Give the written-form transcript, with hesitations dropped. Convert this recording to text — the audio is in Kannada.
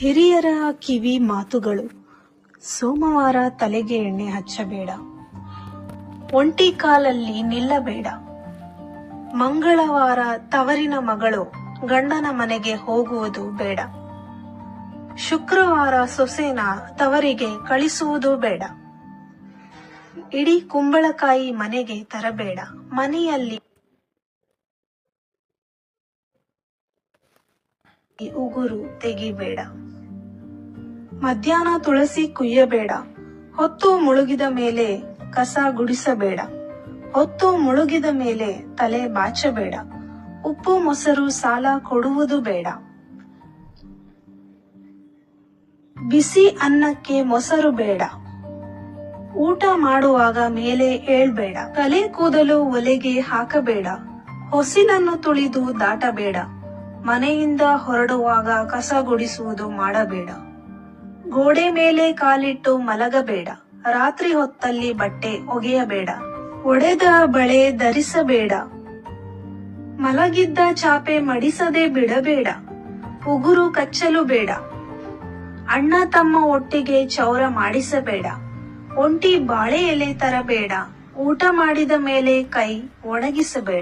ಹಿರಿಯರ ಕಿವಿ ಮಾತುಗಳು. ಸೋಮವಾರ ತಲೆಗೆ ಎಣ್ಣೆ ಹಚ್ಚಬೇಡ. ಒಂಟಿ ಕಾಲಲ್ಲಿ ನಿಲ್ಲಬೇಡ. ಮಂಗಳವಾರ ತವರಿನ ಮಗಳು ಗಂಡನ ಮನೆಗೆ ಹೋಗುವುದು ಬೇಡ. ಶುಕ್ರವಾರ ಸೊಸೆನ ತವರಿಗೆ ಕಳಿಸುವುದು ಬೇಡ. ಇಡೀ ಕುಂಬಳಕಾಯಿ ಮನೆಗೆ ತರಬೇಡ. ಮನೆಯಲ್ಲಿ ಉಗುರು ತೆಗಿಬೇಡ. ಮಧ್ಯಾಹ್ನ ತುಳಸಿ ಕುಯ್ಯಬೇಡ. ಹೊತ್ತು ಮುಳುಗಿದ ಮೇಲೆ ಕಸ ಗುಡಿಸಬೇಡ. ಹೊತ್ತು ಮುಳುಗಿದ ಮೇಲೆ ತಲೆ ಬಾಚಬೇಡ. ಉಪ್ಪು ಮೊಸರು ಸಾಲ ಕೊಡುವುದು ಬೇಡ. ಬಿಸಿ ಅನ್ನಕ್ಕೆ ಮೊಸರು ಬೇಡ. ಊಟ ಮಾಡುವಾಗ ಮೇಲೆ ಏಳ್ಬೇಡ. ತಲೆ ಕೂದಲು ಒಲೆಗೆ ಹಾಕಬೇಡ. ಹೊಸಿಲನ್ನು ತುಳಿದು ದಾಟಬೇಡ. ಮನೆಯಿಂದ ಹೊರಡುವಾಗ ಕಸ ಗುಡಿಸುವುದು ಮಾಡಬೇಡ. ಗೋಡೆ ಮೇಲೆ ಕಾಲಿಟ್ಟು ಮಲಗಬೇಡ. ರಾತ್ರಿ ಹೊತ್ತಲ್ಲಿ ಬಟ್ಟೆ ಒಗೆಯಬೇಡ. ಒಡೆದ ಬಳೆ ಧರಿಸಬೇಡ. ಮಲಗಿದ್ದ ಚಾಪೆ ಮಡಿಸದೆ ಬಿಡಬೇಡ. ಉಗುರು ಕಚ್ಚಲು ಬೇಡ. ಅಣ್ಣ ತಮ್ಮ ಒಟ್ಟಿಗೆ ಚೌರ ಮಾಡಿಸಬೇಡ. ಒಂಟಿ ಬಾಳೆ ಎಲೆ ತರಬೇಡ. ಊಟ ಮಾಡಿದ ಮೇಲೆ ಕೈ ಒಣಗಿಸಬೇಡ.